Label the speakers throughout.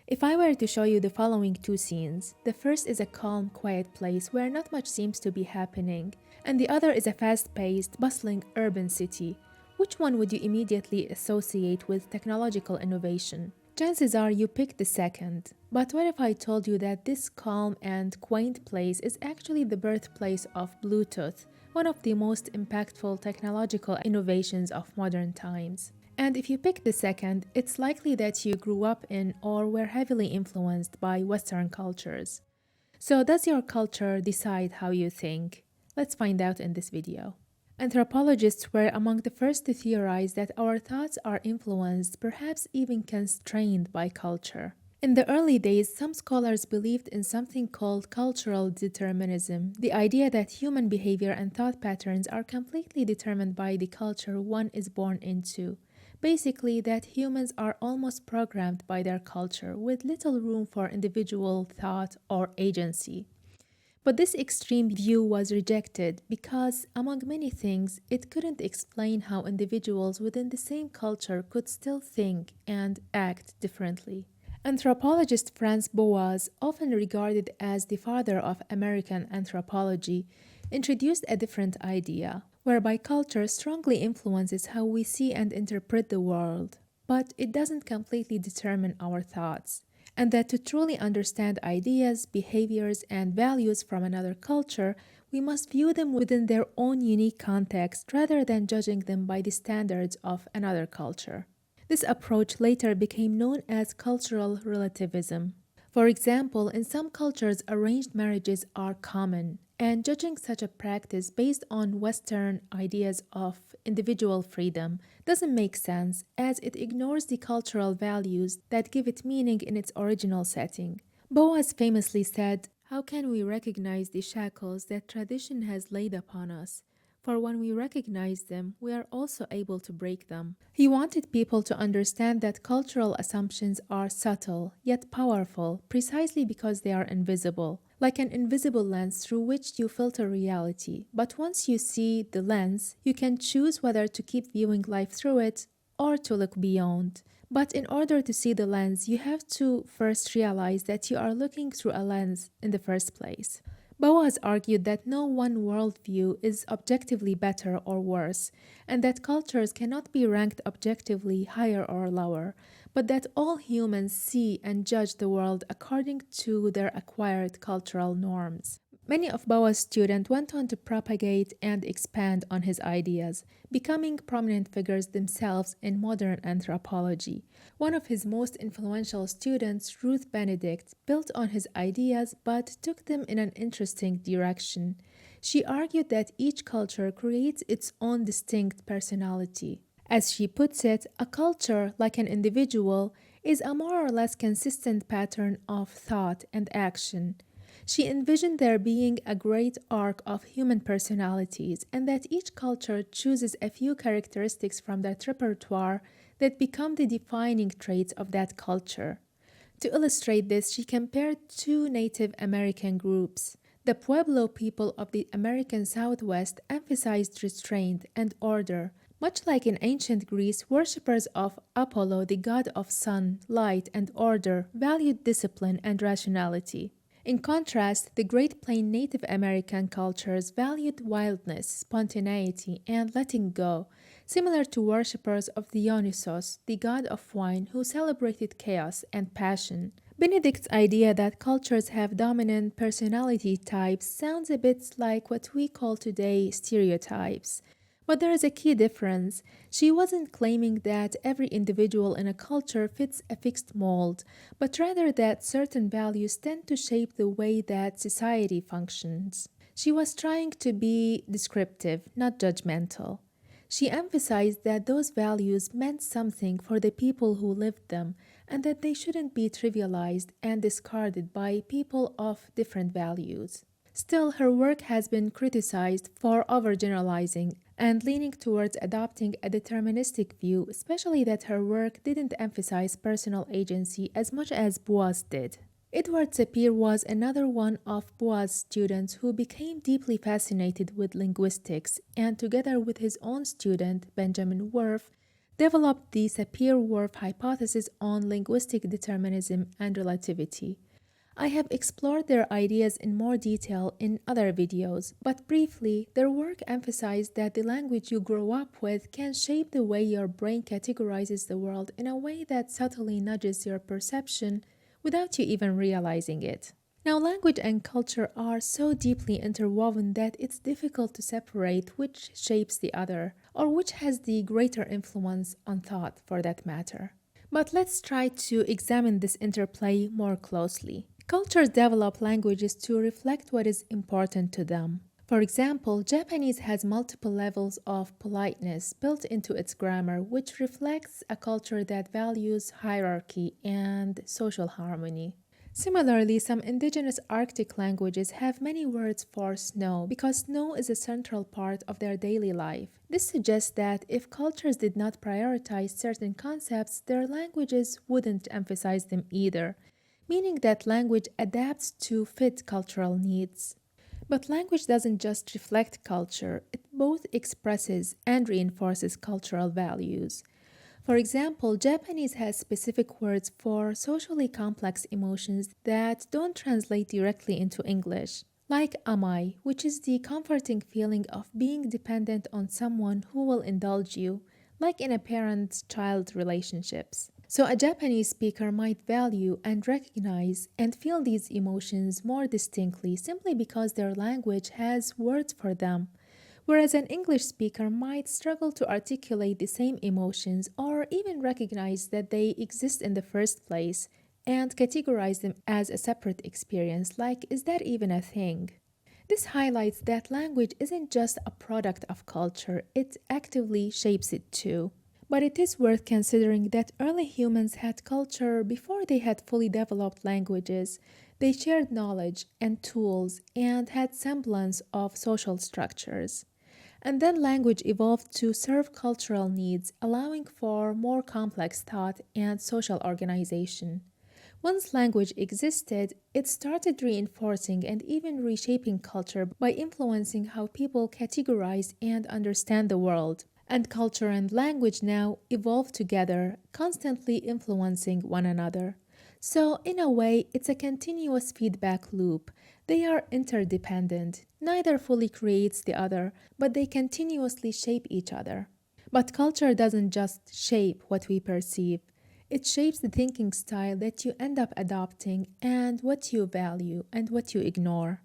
Speaker 1: If I were to show you the following two scenes, the first is a calm, quiet place where not much seems to be happening, and the other is a fast-paced, bustling urban city, which one would you immediately associate with technological innovation? Chances are you picked the second. But what if I told you that this calm and quaint place is actually the birthplace of Bluetooth, one of the most impactful technological innovations of modern times? And if you pick the second, it's likely that you grew up in or were heavily influenced by Western cultures. So, does your culture decide how you think? Let's find out in this video. Anthropologists were among the first to theorize that our thoughts are influenced, perhaps even constrained by culture. In the early days, some scholars believed in something called cultural determinism, the idea that human behavior and thought patterns are completely determined by the culture one is born into. Basically, that humans are almost programmed by their culture, with little room for individual thought or agency. But this extreme view was rejected because, among many things, it couldn't explain how individuals within the same culture could still think and act differently. Anthropologist Franz Boas, often regarded as the father of American anthropology, introduced a different idea, whereby culture strongly influences how we see and interpret the world, but it doesn't completely determine our thoughts, and that to truly understand ideas, behaviors, and values from another culture, we must view them within their own unique context rather than judging them by the standards of another culture. This approach later became known as cultural relativism. For example, in some cultures, arranged marriages are common, and judging such a practice based on Western ideas of individual freedom doesn't make sense, as it ignores the cultural values that give it meaning in its original setting. Boas famously said, "How can we recognize the shackles that tradition has laid upon us? For when we recognize them, we are also able to break them." He wanted people to understand that cultural assumptions are subtle, yet powerful, precisely because they are invisible, like an invisible lens through which you filter reality. But once you see the lens, you can choose whether to keep viewing life through it or to look beyond. But in order to see the lens, you have to first realize that you are looking through a lens in the first place. Boas argued that no one worldview is objectively better or worse, and that cultures cannot be ranked objectively higher or lower, but that all humans see and judge the world according to their acquired cultural norms. Many of Boas' students went on to propagate and expand on his ideas, becoming prominent figures themselves in modern anthropology. One of his most influential students, Ruth Benedict, built on his ideas but took them in an interesting direction. She argued that each culture creates its own distinct personality. As she puts it, a culture, like an individual, is a more or less consistent pattern of thought and action. She envisioned there being a great arc of human personalities, and that each culture chooses a few characteristics from that repertoire that become the defining traits of that culture. To illustrate this, she compared two Native American groups. The Pueblo people of the American Southwest emphasized restraint and order. Much like in ancient Greece, worshippers of Apollo, the god of sun, light, and order, valued discipline and rationality. In contrast, the Great Plain Native American cultures valued wildness, spontaneity, and letting go, similar to worshippers of Dionysos, the god of wine, who celebrated chaos and passion. Benedict's idea that cultures have dominant personality types sounds a bit like what we call today stereotypes. But there is a key difference. She wasn't claiming that every individual in a culture fits a fixed mold, but rather that certain values tend to shape the way that society functions. She was trying to be descriptive, not judgmental. She emphasized that those values meant something for the people who lived them, and that they shouldn't be trivialized and discarded by people of different values. Still, her work has been criticized for overgeneralizing and leaning towards adopting a deterministic view, especially that her work didn't emphasize personal agency as much as Boas did. Edward Sapir was another one of Boas' students who became deeply fascinated with linguistics, and together with his own student, Benjamin Worf, developed the Sapir-Whorf hypothesis on linguistic determinism and relativity. I have explored their ideas in more detail in other videos, but briefly, their work emphasized that the language you grow up with can shape the way your brain categorizes the world in a way that subtly nudges your perception without you even realizing it. Now, language and culture are so deeply interwoven that it's difficult to separate which shapes the other, or which has the greater influence on thought for that matter. But let's try to examine this interplay more closely. Cultures develop languages to reflect what is important to them. For example, Japanese has multiple levels of politeness built into its grammar, which reflects a culture that values hierarchy and social harmony. Similarly, some indigenous Arctic languages have many words for snow because snow is a central part of their daily life. This suggests that if cultures did not prioritize certain concepts, their languages wouldn't emphasize them either, meaning that language adapts to fit cultural needs. But language doesn't just reflect culture, it both expresses and reinforces cultural values. For example, Japanese has specific words for socially complex emotions that don't translate directly into English, like amai, which is the comforting feeling of being dependent on someone who will indulge you, like in a parent-child relationships. So a Japanese speaker might value and recognize and feel these emotions more distinctly simply because their language has words for them, whereas an English speaker might struggle to articulate the same emotions or even recognize that they exist in the first place and categorize them as a separate experience, like, is that even a thing? This highlights that language isn't just a product of culture, it actively shapes it too. But it is worth considering that early humans had culture before they had fully developed languages. They shared knowledge and tools and had semblance of social structures. And then language evolved to serve cultural needs, allowing for more complex thought and social organization. Once language existed, it started reinforcing and even reshaping culture by influencing how people categorize and understand the world. And culture and language now evolve together, constantly influencing one another. So, in a way, it's a continuous feedback loop. They are interdependent. Neither fully creates the other, but they continuously shape each other. But culture doesn't just shape what we perceive, it shapes the thinking style that you end up adopting and what you value and what you ignore.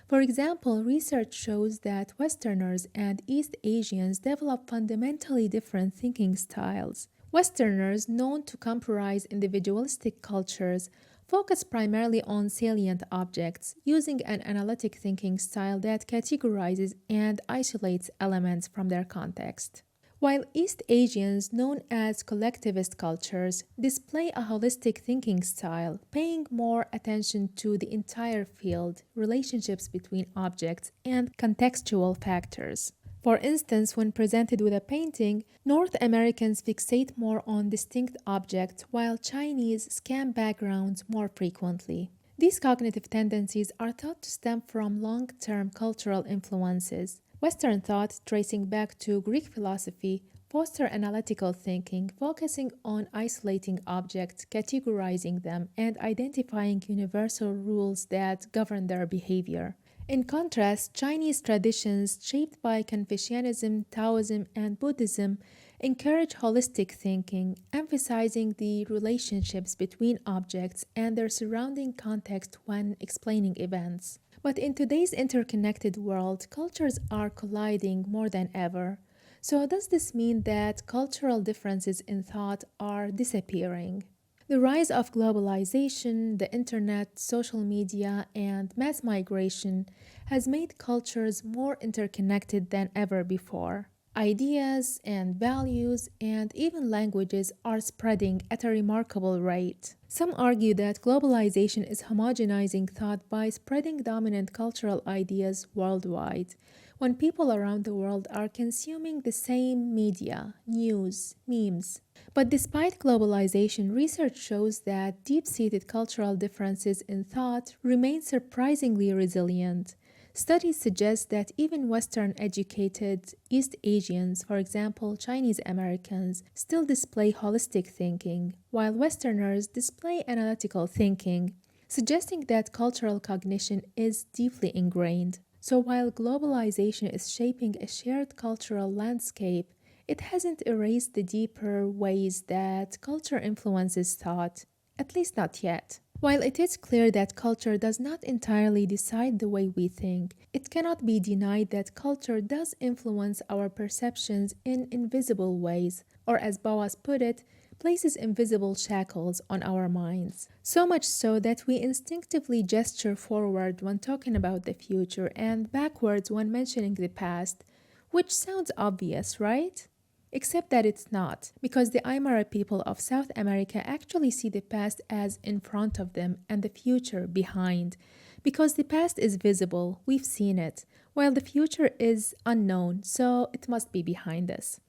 Speaker 1: For example, research shows that Westerners and East Asians develop fundamentally different thinking styles. Westerners, known to comprise individualistic cultures, focus primarily on salient objects, using an analytic thinking style that categorizes and isolates elements from their context. While East Asians, known as collectivist cultures, display a holistic thinking style, paying more attention to the entire field, relationships between objects, and contextual factors. For instance, when presented with a painting, North Americans fixate more on distinct objects while Chinese scan backgrounds more frequently. These cognitive tendencies are thought to stem from long term cultural influences. Western thought, tracing back to Greek philosophy, foster analytical thinking, focusing on isolating objects, categorizing them, and identifying universal rules that govern their behavior. In contrast, Chinese traditions, shaped by Confucianism, Taoism, and Buddhism, encourage holistic thinking, emphasizing the relationships between objects and their surrounding context when explaining events. But in today's interconnected world, cultures are colliding more than ever. So, does this mean that cultural differences in thought are disappearing? The rise of globalization, the internet, social media, and mass migration has made cultures more interconnected than ever before. Ideas and values and even languages are spreading at a remarkable rate. Some argue that globalization is homogenizing thought by spreading dominant cultural ideas worldwide. When people around the world are consuming the same media, news, memes. But despite globalization, research shows that deep seated cultural differences in thought remain surprisingly resilient. Studies suggest that even Western educated East Asians, for example Chinese Americans, still display holistic thinking, while Westerners display analytical thinking, suggesting that cultural cognition is deeply ingrained. So while globalization is shaping a shared cultural landscape, it hasn't erased the deeper ways that culture influences thought, at least not yet. While it is clear that culture does not entirely decide the way we think, it cannot be denied that culture does influence our perceptions in invisible ways, or as Boas put it, places invisible shackles on our minds. So much so that we instinctively gesture forward when talking about the future and backwards when mentioning the past, which sounds obvious, right? Except that it's not, because the Aymara people of South America actually see the past as in front of them and the future behind. Because the past is visible, we've seen it, while the future is unknown, so it must be behind us.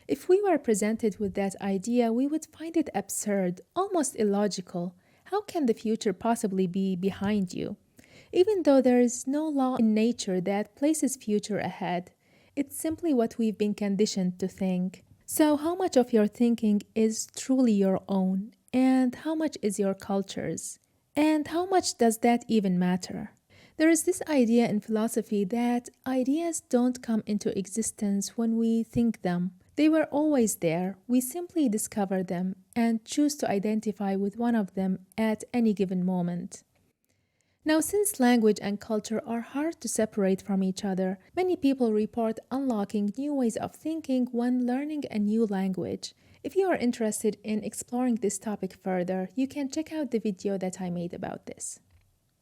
Speaker 1: If we were presented with that idea, we would find it absurd, almost illogical. How can the future possibly be behind you? Even though there is no law in nature that places future ahead, it's simply what we've been conditioned to think. So, how much of your thinking is truly your own, and how much is your culture's? And how much does that even matter? There is this idea in philosophy that ideas don't come into existence when we think them. They were always there, we simply discover them and choose to identify with one of them at any given moment. Now, since language and culture are hard to separate from each other, many people report unlocking new ways of thinking when learning a new language. If you are interested in exploring this topic further, you can check out the video that I made about this.